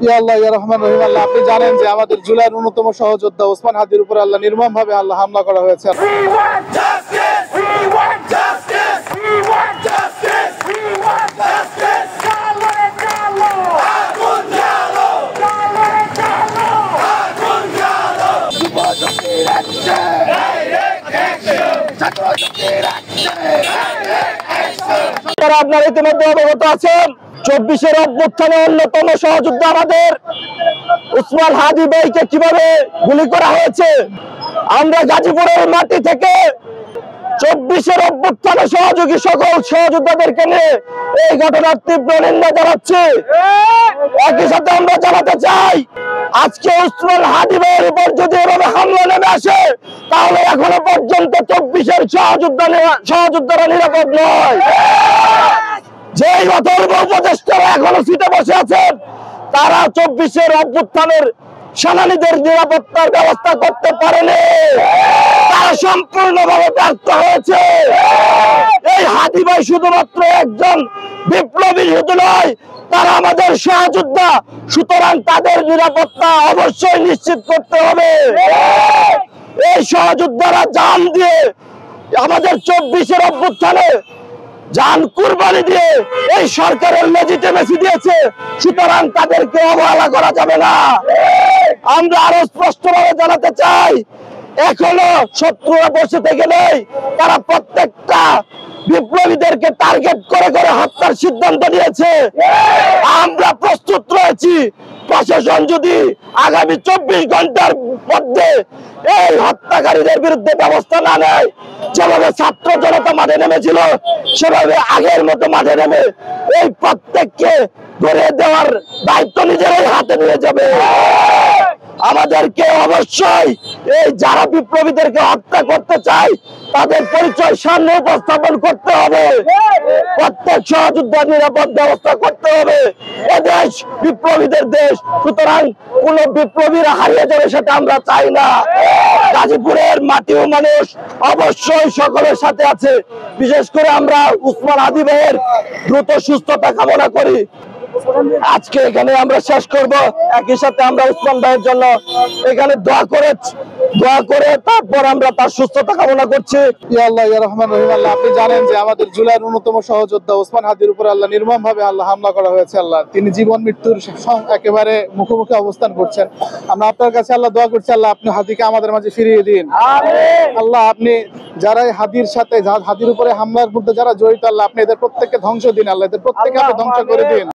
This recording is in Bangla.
ইয়া আল্লাহ ইয়া রহমান রহিম। আল্লাহ আপনি জানেন যে আমাদের জুলাইয়ের অন্যতম সহযোদ্ধা ওসমান হাদির উপর আল্লাহ নির্মমভাবে আল্লাহ হামলা করা হয়েছে। আপনারা ইতিমধ্যে অবগত আছেন 24-এর অভ্যুত্থানে অন্যতম সহযোদ্ধা আমাদের ওসমান হাদি ভাইকে কিভাবে গুলি করা হয়েছে। আমরা গাজীপুরের মাটি থেকে 24-এর অভ্যুত্থানে সহযোগী সকল সহযোদ্ধাদেরকে নিয়ে এই ঘটনার তীব্র নিন্দা জানাচ্ছি। একই সাথে আমরা জানাতে চাই, আজকে ওসমান হাদি ভাইয়ের উপর যদি এভাবে হামলা নেমে আসে তাহলে এখনো পর্যন্ত 24-এর সহযোদ্ধারা নিরাপদ নয়। যেই অথর্ব উপদেষ্টারা এখনো সিটে বসে আছেন তারা 24-এর অভ্যুত্থানের সেনানীদের নিরাপত্তার ব্যবস্থা করতে পারেনি, তারা সম্পূর্ণভাবে ব্যর্থ হয়েছে। এই হাদি ভাই শুধুমাত্র একজন বিপ্লবী শুধু নয়, তারা আমাদের সহযোদ্ধা, সুতরাং তাদের নিরাপত্তা অবশ্যই নিশ্চিত করতে হবে। এই সহযোদ্ধারা জান দিয়ে আমাদের 24-এর অভ্যুত্থানে জান কুরবানি দিয়ে এই সরকারের লেজিটিমেসি দিয়েছে, সুতরাং তাদেরকে অবহেলা করা যাবে না। আমরা আরো স্পষ্টভাবে জানাতে চাই, এখনো শত্রুরা বসে থেকে নেই, তারা প্রত্যেকটা বিপ্লবীদেরকে টার্গেট করে করে হত্যার সিদ্ধান্ত নিয়েছে। আমরা প্রস্তুত রয়েছি, প্রশাসন যদি আগামী 24 ঘন্টার মধ্যে এই হত্যাকারীদের বিরুদ্ধে ব্যবস্থা না নেয়, যেভাবে ছাত্র জনতা মাঠে নেমেছিল সেভাবে আগের মতো মাঠে নেমে এই প্রত্যেককে ধরে দেওয়ার দায়িত্ব নিজেরাই হাতে নিয়ে যাবে। আমাদেরকে অবশ্যই এই যারা বিপ্লবীদেরকে হত্যা করতে চায় তাদের পরিচয় সামনে উপস্থাপন করতে হবে, প্রত্যেক সহযোদ্ধা নিরাপদ ব্যবস্থা করতে হবে। এদেশ বিপ্লবীদের দেশ, সুতরাং কোন বিপ্লবীরা হারিয়ে যাবে সেটা আমরা চাই না। গাজীপুরের মাটি ও মানুষ অবশ্যই সকলের সাথে আছে। বিশেষ করে আমরা ওসমান হাদি ভাইয়ের দ্রুত সুস্থতা কামনা করি। আজকে এখানে আমরা শেষ করব। একই সাথে আমরা ওসমান ভাইয়ের জন্য এখানে দোয়া করে তারপর আমরা তার সুস্থতা কামনা করছি। ইয়া আল্লাহ ইয়া রহমান রহিম। আল্লাহ আপনি জানেন যে আমাদের জুলাইয়ের অন্যতম সহযোদ্ধা ওসমান হাদির উপর আল্লাহ নির্মমভাবে আল্লাহ হামলা করা হয়েছে। আল্লাহ তিনি জীবন মৃত্যুর একেবারে মুখোমুখি অবস্থান করছেন। আমরা আপনার কাছে আল্লাহ দোয়া করছি, আল্লাহ আপনি হাদিকে আমাদের মাঝে ফিরিয়ে দিন। আল্লাহ আপনি যারা হাদির সাথে হাদির উপরে হামলার মধ্যে যারা জড়িত, আল্লাহ আপনি এদের প্রত্যেককে ধ্বংস দিন। আল্লাহ এদের প্রত্যেককে আপনি ধ্বংস করে দিন।